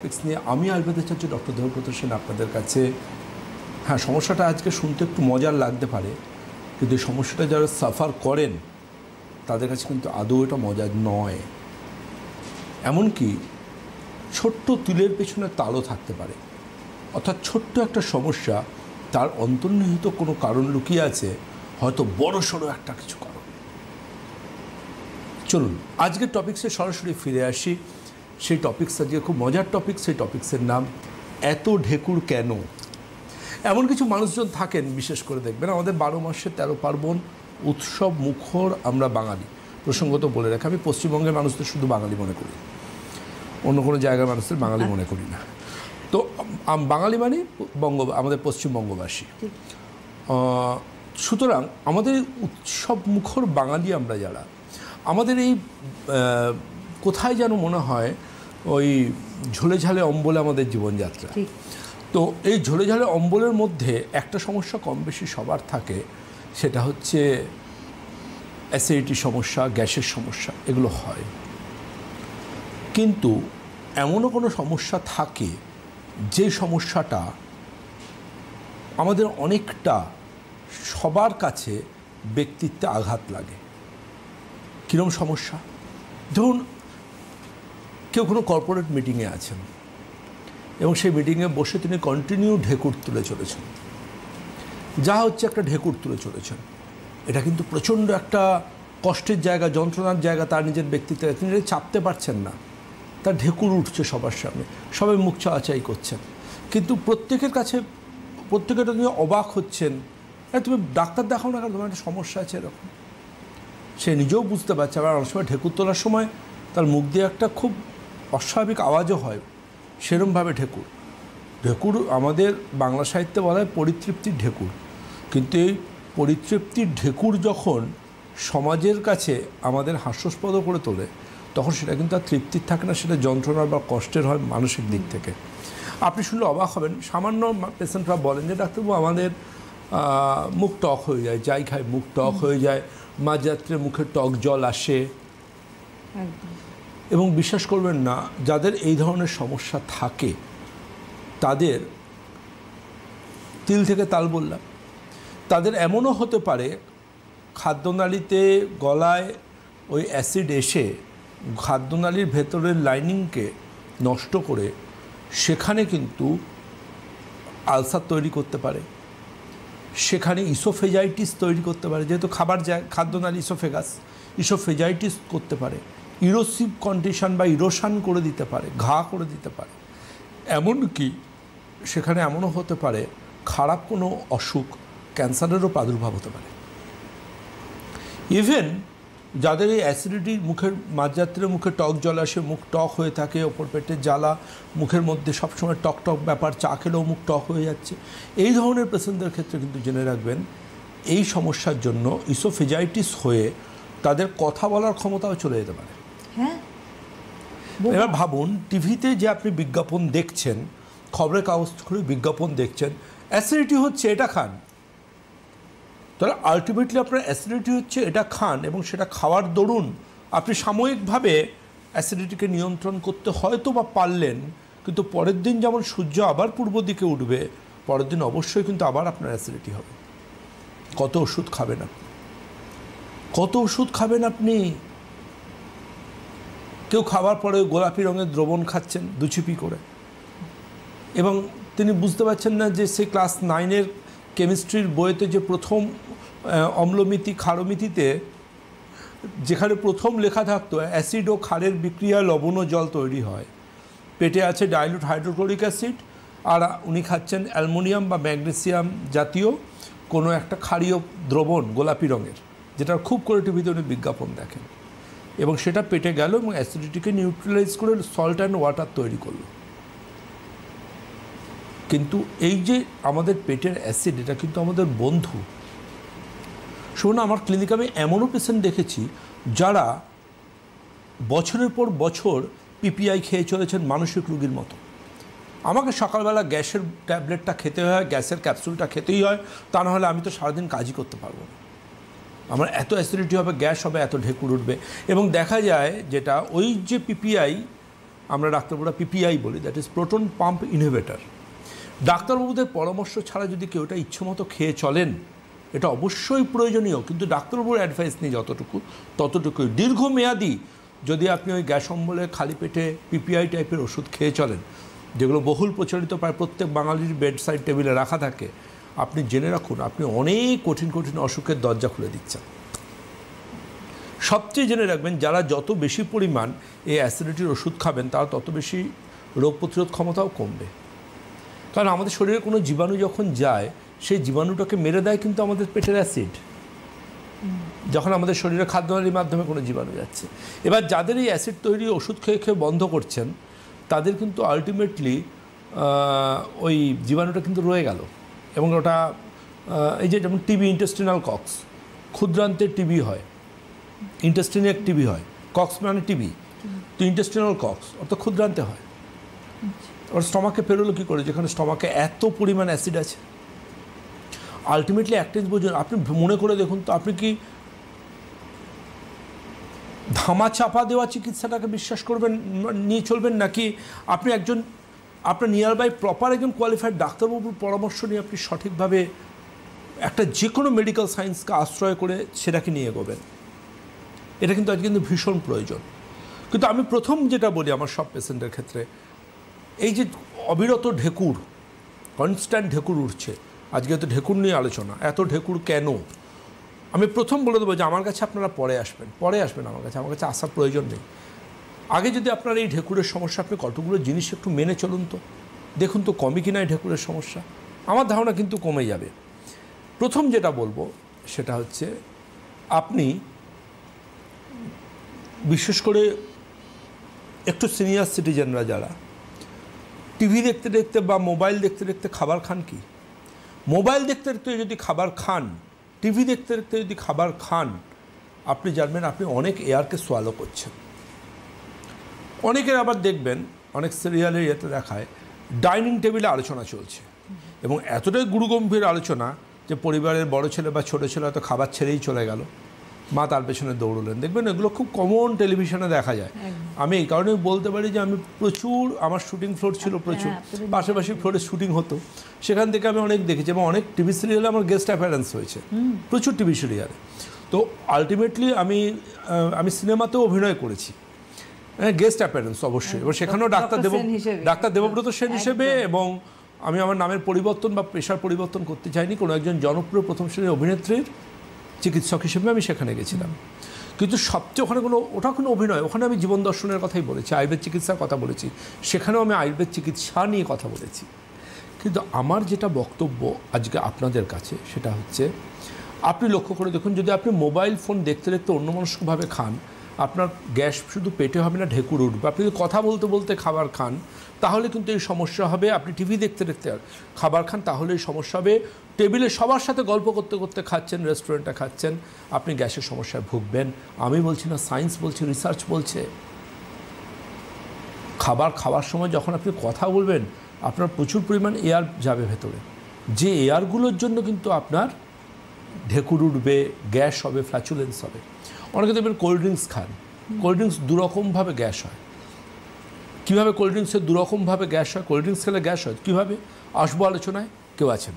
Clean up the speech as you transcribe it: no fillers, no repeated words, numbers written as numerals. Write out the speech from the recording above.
নিয়ে আমি আসতে চাচ্ছি ডক্টর দেবব্রত সেন আপনাদের কাছে। হ্যাঁ, সমস্যাটা আজকে শুনতে একটু মজার লাগতে পারে, কিন্তু এই সমস্যাটা যারা সাফার করেন তাদের কাছে কিন্তু আদৌ এটা মজার নয়। এমনকি ছোট্ট তিলের পেছনে তালও থাকতে পারে, অর্থাৎ ছোট্ট একটা সমস্যা তার অন্তর্নিহিত কোনো কারণ লুকিয়ে আছে, হয়তো বড়সড় একটা কিছু কারণ। চলুন আজকের টপিকসে সরাসরি ফিরে আসি। সেই টপিকস আজকে খুব মজার টপিক। সেই টপিক্সের নাম এত ঢেকুর কেন। এমন কিছু মানুষজন থাকেন, বিশেষ করে দেখবেন আমাদের 12 মাসে 13 পার্বণ, উৎসব মুখর আমরা বাঙালি। প্রসঙ্গত বলে রাখি, আমি পশ্চিমবঙ্গের মানুষদের শুধু বাঙালি মনে করি, অন্য কোনো জায়গার মানুষদের বাঙালি মনে করি না। তো বাঙালি মানে আমাদের পশ্চিমবঙ্গবাসী। সুতরাং আমাদের উৎসব মুখর বাঙালি আমরা যারা, আমাদের এই কোথায় যেন মনে হয় ওই ঝোলে ঝালে অম্বলে আমাদের জীবনযাত্রা। তো এই ঝোলে ঝালে অম্বলের মধ্যে একটা সমস্যা কম বেশি সবার থাকে, সেটা হচ্ছে অ্যাসিডিটি সমস্যা, গ্যাসের সমস্যা, এগুলো হয়। কিন্তু এমনও কোনো সমস্যা থাকে যে সমস্যাটা আমাদের অনেকটা সবার কাছে ব্যক্তিত্বে আঘাত লাগে। কীরকম সমস্যা? ধরুন কেউ কোনো কর্পোরেট মিটিংয়ে আছেন এবং সেই মিটিংয়ে বসে তিনি কন্টিনিউ ঢেকুর তুলে চলেছেন, যা হচ্ছে একটা ঢেকুর তুলে চলেছেন। এটা কিন্তু প্রচণ্ড একটা কষ্টের জায়গা, যন্ত্রণার জায়গা তার নিজের ব্যক্তিত্বে। তিনি চাপতে পারছেন না, তার ঢেকুর উঠছে সবার সামনে, সবাই মুখ চাওয়াচাই করছেন, কিন্তু প্রত্যেকের কাছে প্রত্যেকেটা তিনি অবাক হচ্ছেন, তুমি ডাক্তার দেখাও না কেন, তোমার একটা সমস্যা আছে এরকম। সে নিজেও বুঝতে পারছে। আবার অনেক সময় ঢেকুর তোলার সময় তার মুখ দিয়ে একটা খুব অস্বাভাবিক আওয়াজও হয়, সেরমভাবে ঢেকুর। ঢেকুর আমাদের বাংলা সাহিত্যে বলা হয় পরিতৃপ্তির ঢেকুর, কিন্তু এই পরিতৃপ্তির ঢেকুর যখন সমাজের কাছে আমাদের হাস্যাস্পদ করে তোলে, তখন সেটা কিন্তু আর তৃপ্তির থাকে না, সেটা যন্ত্রণার বা কষ্টের হয় মানসিক দিক থেকে। আপনি শুনলে অবাক হবেন, সামান্য পেশেন্টরা বলেন যে ডাক্তারবাবু আমাদের মুখ টক হয়ে যায়, যাই খাই মুখ টক হয়ে যায়, মাঝরাত্রে মুখে টক জল আসে। এবং বিশ্বাস করবেন না, যাদের এই ধরনের সমস্যা থাকে তাদের, তিল থেকে তাল বললাম, তাদের এমনও হতে পারে খাদ্যনালীতে গলায় ওই অ্যাসিড এসে খাদ্যনালীর ভেতরের লাইনিংকে নষ্ট করে সেখানে কিন্তু আলসার তৈরি করতে পারে, সেখানে ইসোফেজাইটিস তৈরি করতে পারে, যেহেতু খাবার যায় খাদ্যনালী ইসোফেজাইটিস করতে পারে, ইরোসিভ কন্ডিশন বা ইরোশান করে দিতে পারে, ঘা করে দিতে পারে। এমনকি সেখানে এমনও হতে পারে খারাপ কোনো অসুখ, ক্যান্সারেরও প্রাদুর্ভাব হতে পারে। ইভেন যাদের এই অ্যাসিডিটির মুখের মাঝরাত্রে মুখে টক জল আসে, মুখ টক হয়ে থাকে, ওপর পেটের জ্বালা, মুখের মধ্যে সবসময় টক টক ব্যাপার, চা খেলেও মুখ টক হয়ে যাচ্ছে, এই ধরনের পেশেন্টদের ক্ষেত্রে কিন্তু জেনে রাখবেন এই সমস্যার জন্য ইসোফেজাইটিস হয়ে তাদের কথা বলার ক্ষমতাও চলে যেতে পারে। হ্যাঁ, এবার ভাবুন টিভিতে যে আপনি বিজ্ঞাপন দেখছেন, খবরের কাগজ খুলে বিজ্ঞাপন দেখছেন, অ্যাসিডিটি হচ্ছে এটা খান, তাহলে আলটিমেটলি আপনার অ্যাসিডিটি হচ্ছে এটা খান, এবং সেটা খাওয়ার দরুন আপনি সাময়িকভাবে অ্যাসিডিটিকে নিয়ন্ত্রণ করতে হয়তো বা পারলেন, কিন্তু পরের দিন যেমন সূর্য আবার পূর্ব দিকে উঠবে, পরের দিন অবশ্যই কিন্তু আবার আপনার অ্যাসিডিটি হবে। কত ওষুধ খাবেন আপনি, কত ওষুধ খাবেন আপনি? কেউ খাবার পরে গোলাপি রঙের দ্রবণ খাচ্ছেন 2 চিপি করে, এবং তিনি বুঝতে পারছেন না যে সে ক্লাস 9-এর কেমিস্ট্রির বইতে যে প্রথম অম্লমিতি ক্ষারমিতিতে যেখানে প্রথম লেখা থাকতো অ্যাসিড ও ক্ষারের বিক্রিয়ায় লবণ ও জল তৈরি হয়, পেটে আছে ডাইলুট হাইড্রোক্লোরিক অ্যাসিড, আর উনি খাচ্ছেন অ্যালুমিনিয়াম বা ম্যাগনেসিয়াম জাতীয় কোনো একটা ক্ষারীয় দ্রবণ গোলাপি রঙের, যেটার খুব করে টিভিতে উনি বিজ্ঞাপন দেখেন, এবং সেটা পেটে গেল এবং অ্যাসিডিটিকে নিউট্রালাইজ করে সল্ট অ্যান্ড ওয়াটার তৈরি করলো। কিন্তু এই যে আমাদের পেটের অ্যাসিড, এটা কিন্তু আমাদের বন্ধু। শুনুন, আমার ক্লিনিকে আমি এমনও পেশেন্ট দেখেছি যারা বছরের পর বছর পিপিআই খেয়ে চলেছেন মানসিক রোগীর মতো। আমাকে সকালবেলা গ্যাসের ট্যাবলেটটা খেতে হয়, গ্যাসের ক্যাপসুলটা খেতেই হয়, তা নাহলে আমি তো সারাদিন কাজই করতে পারবো না। আমার এত অ্যাসিডিটি হবে, গ্যাস হবে, এত ঢেকুর উঠবে। এবং দেখা যায় যেটা ওই যে পিপিআই আমরা ডাক্তারবাবুরা পিপিআই বলি, that is proton pump inhibitor. ডাক্তারবাবুদের পরামর্শ ছাড়া যদি কেউ এটা ইচ্ছেমতো খেয়ে চলেন, এটা অবশ্যই প্রয়োজনীয়, কিন্তু ডাক্তারবাবুর অ্যাডভাইস নিয়ে ততটুকুই। দীর্ঘমেয়াদী যদি আপনি ওই গ্যাস অম্বলে খালি পেটে পিপিআই টাইপের ওষুধ খেয়ে চলেন, যেগুলো বহুল প্রচলিত, প্রায় প্রত্যেক বাঙালির বেড সাইড টেবিলে রাখা থাকে, আপনি জেনে রাখুন আপনি অনেক কঠিন কঠিন অসুখের দরজা খুলে দিচ্ছেন। সবচেয়ে জেনে রাখবেন, যারা যত বেশি পরিমাণ এই অ্যাসিডিটির ওষুধ খাবেন তারা তত বেশি রোগ প্রতিরোধ ক্ষমতাও কমবে। কারণ আমাদের শরীরে কোনো জীবাণু যখন যায়, সেই জীবাণুটাকে মেরে দেয় কিন্তু আমাদের পেটের অ্যাসিড, যখন আমাদের শরীরে খাদ্যনালীর মাধ্যমে কোনো জীবাণু যাচ্ছে। এবার যাদের এই অ্যাসিড তৈরি ওষুধ খেয়ে খেয়ে বন্ধ করছেন, তাদের কিন্তু আলটিমেটলি ওই জীবাণুটা কিন্তু রয়ে গেল, এবং ওটা এই যে যেমন টিবি, ইন্টেস্টিনাল কক্স, ক্ষুদ্রান্তের টিবি হয়, ইন্টেস্টিনের টিবি হয়, কক্স মানে টিবি, তো ইন্টেস্টিনাল কক্স অর্থাৎ ক্ষুদ্রান্তে হয়। ওর স্টমাকে পেরোলো কী করে, যেখানে স্টমাকে এত পরিমাণ অ্যাসিড আছে। আলটিমেটলি একটা জিনিস বুঝুন, আপনি মনে করে দেখুন তো, আপনি কি ধামা চাপা দেওয়া চিকিৎসাটাকে বিশ্বাস করবেন, নিয়ে চলবেন, নাকি আপনি একজন আপনার নিয়ার বাই প্রপার একজন কোয়ালিফাইড ডাক্তারবাবুর পরামর্শ নিয়ে আপনি সঠিকভাবে একটা যে কোনো মেডিকেল সায়েন্সকে আশ্রয় করে সেটাকে নিয়ে এগোবেন? এটা কিন্তু আজ কিন্তু ভীষণ প্রয়োজন। কিন্তু আমি প্রথম যেটা বলি আমার সব পেশেন্টের ক্ষেত্রে, এই যে অবিরত ঢেকুর, কনস্ট্যান্ট ঢেকুর উঠছে, আজকে তো ঢেকুর নিয়ে আলোচনা, এত ঢেকুর কেন? আমি প্রথম বলে দেবো যে আমার কাছে আপনারা পরে আসবেন আমার কাছে আসার প্রয়োজন নেই। আগে যদি আপনার এই ঢেকুরের সমস্যা, আপনি কতগুলো জিনিস একটু মেনে চলুন তো, দেখুন তো কমে কিনা এই ঢেকুরের সমস্যা। আমার ধারণা কিন্তু কমে যাবে। প্রথম যেটা বলবো সেটা হচ্ছে, আপনি বিশেষ করে একটু সিনিয়র সিটিজেনরা যারা টিভি দেখতে দেখতে বা মোবাইল দেখতে দেখতে খাবার খান, কি মোবাইল দেখতে দেখতে যদি খাবার খান, টিভি দেখতে দেখতে যদি খাবার খান, আপনি জানবেন আপনি অনেক এয়ারকে সোয়ালো করছেন। অনেকের আবার দেখবেন, অনেক সিরিয়ালের ইয়েতে দেখায় ডাইনিং টেবিলে আলোচনা চলছে, এবং এতটাই গুরুগম্ভীর আলোচনা যে পরিবারের বড় ছেলে বা ছোটো ছেলে হয়তো খাবার ছেড়েই চলে গেল, মা তার পেছনে দৌড়লেন। দেখবেন এগুলো খুব কমন টেলিভিশনে দেখা যায়। আমি এই কারণে বলতে পারি যে আমি প্রচুর, আমার শুটিং ফ্লোর ছিল প্রচুর, পাশাপাশি ফ্লোরে শুটিং হতো, সেখান থেকে আমি অনেক দেখেছি, এবং অনেক টিভি সিরিয়ালে আমার গেস্ট অ্যাপিয়ারেন্স হয়েছে, প্রচুর টিভি সিরিয়ালে। তো আলটিমেটলি আমি সিনেমাতেও অভিনয় করেছি, গেস্ট অ্যাপিয়ারেন্স অবশ্যই, এবং সেখানেও ডাক্তার দেবব্রত সেন হিসেবে, এবং আমি আমার নামের পরিবর্তন বা পেশার পরিবর্তন করতে চাইনি, কোনো একজন জনপ্রিয় প্রথম শ্রেণীর অভিনেত্রীর চিকিৎসক হিসেবে আমি সেখানে গেছিলাম। কিন্তু সবচেয়ে ওটা কোনো অভিনয়, ওখানে আমি জীবন দর্শনের কথাই বলেছি, আয়ুর্বেদ চিকিৎসার কথা বলেছি, সেখানেও আমি আয়ুর্বেদ চিকিৎসা নিয়ে কথা বলেছি। কিন্তু আমার যেটা বক্তব্য আজকে আপনাদের কাছে সেটা হচ্ছে, আপনি লক্ষ্য করে দেখুন, যদি আপনি মোবাইল ফোন দেখতে দেখতে অন্যমনস্কভাবে খান, আপনার গ্যাস শুধু পেটে হবে না, ঢেকুর উঠবে। আপনি যদি কথা বলতে বলতে খাবার খান, তাহলে কিন্তু এই সমস্যা হবে। আপনি টিভি দেখতে দেখতে খাবার খান, তাহলে এই সমস্যা হবে। টেবিলে সবার সাথে গল্প করতে করতে খাচ্ছেন, রেস্টুরেন্টে খাচ্ছেন, আপনি গ্যাসের সমস্যায় ভুগবেন। আমি বলছি না, সায়েন্স বলছে, রিসার্চ বলছে। খাবার খাওয়ার সময় যখন আপনি কথা বলবেন, আপনার প্রচুর পরিমাণ এয়ার যাবে ভেতরে, যে এয়ারগুলোর জন্য কিন্তু আপনার ঢেকুর উঠবে, গ্যাস হবে, ফ্ল্যাচুলেন্স হবে। অনেকে দেখবেন কোল্ড ড্রিঙ্কস খান, কোল্ড ড্রিঙ্কস দুরকমভাবে গ্যাস হয়। কীভাবে কোল্ড ড্রিঙ্কসের দুরকমভাবে গ্যাস হয়? কোল্ড ড্রিঙ্কস খেলে গ্যাস হয় কীভাবে, আসবো আলোচনায়, কেউ আছেন?